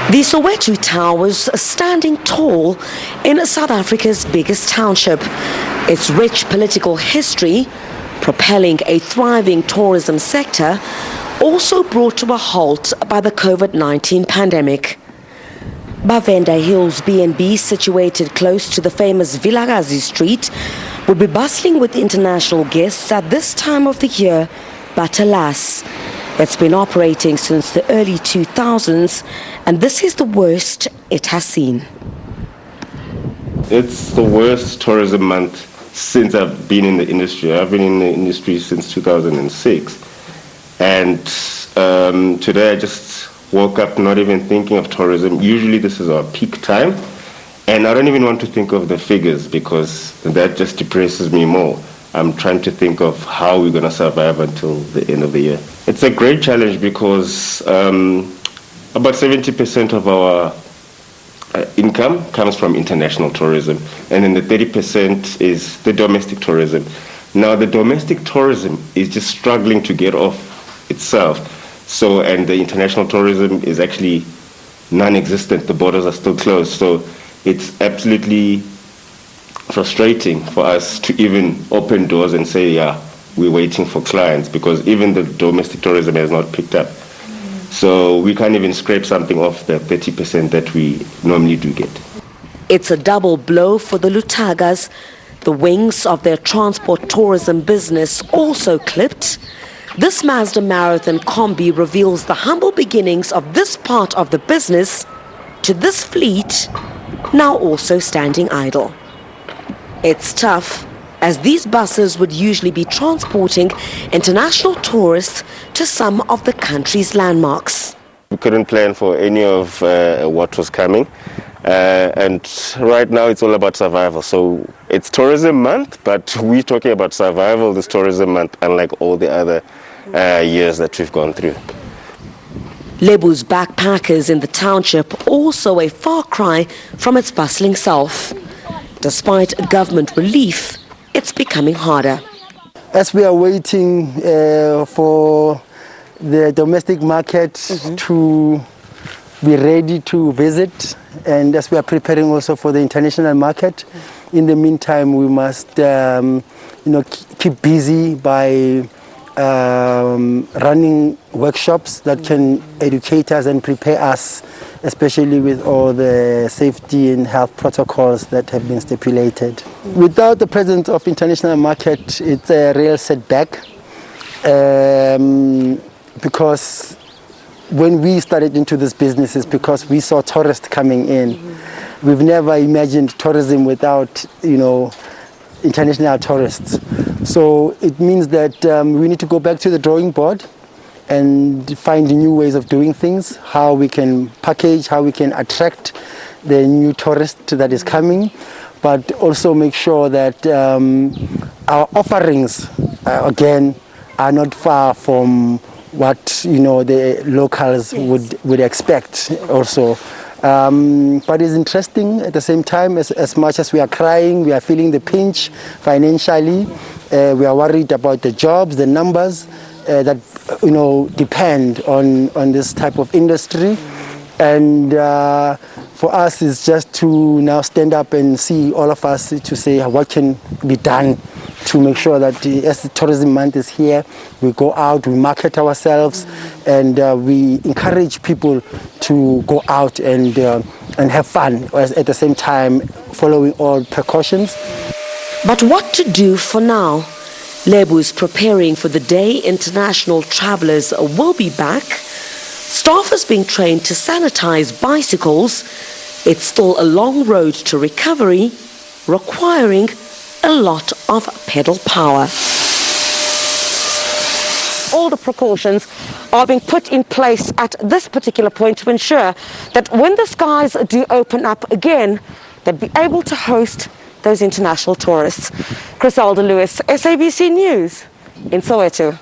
The Soweto Towers are standing tall in South Africa's biggest township. Its rich political history, propelling a thriving tourism sector, also brought to a halt by the COVID-19 pandemic. Bavenda Hills B&B, situated close to the famous Vilakazi Street, would be bustling with international guests at this time of the year, but alas, it's been operating since the early 2000s, and this is the worst it has seen. It's the worst tourism month since I've been in the industry. I've been in the industry since 2006. And today I just woke up not even thinking of tourism. Usually this is our peak time. And I don't even want to think of the figures because that just depresses me more. I'm trying to think of how we're going to survive until the end of the year. It's a great challenge because about 70% of our income comes from international tourism, and then the 30% is the domestic tourism. Now, the domestic tourism is just struggling to get off itself. So, and the international tourism is actually non-existent. The borders are still closed. So it's absolutely frustrating for us to even open doors and say, yeah, we're waiting for clients, because even the domestic tourism has not picked up. So we can't even scrape something off the 30% that we normally do get. It's a double blow for the Lutagas. The wings of their transport tourism business also clipped. This Mazda Marathon Combi reveals the humble beginnings of this part of the business to this fleet, now also standing idle. It's tough, as these buses would usually be transporting international tourists to some of the country's landmarks. We couldn't plan for any of what was coming, and right now it's all about survival. So it's tourism month, but we're talking about survival this tourism month, unlike all the other years that we've gone through. Lebu's backpackers in the township, also a far cry from its bustling self. Despite government relief, it's becoming harder. As we are waiting for the domestic market to be ready to visit, and as we are preparing also for the international market, in the meantime we must keep busy by running workshops that can educate us and prepare us, especially with all the safety and health protocols that have been stipulated. Without the presence of international market, it's a real setback, because when we started into this business, it's because we saw tourists coming in. We've never imagined tourism without, international tourists. So it means that we need to go back to the drawing board and find new ways of doing things, how we can package, how we can attract the new tourist that is coming, but also make sure that our offerings, again, are not far from what the locals would expect also. But it's interesting at the same time, as much as we are crying, we are feeling the pinch financially. We are worried about the jobs, the numbers that depend on this type of industry. And for us, it's just to now stand up and see all of us to say what can be done to make sure that as the tourism month is here, we go out, we market ourselves, and we encourage people to go out and have fun, at the same time following all precautions. But what to do for now? Lebu is preparing for the day international travelers will be back. Staff is being trained to sanitize bicycles. It's still a long road to recovery, requiring a lot of pedal power. All the precautions are being put in place at this particular point to ensure that when the skies do open up again, they'll be able to host those international tourists. Griselda Lewis, SABC News in Soweto.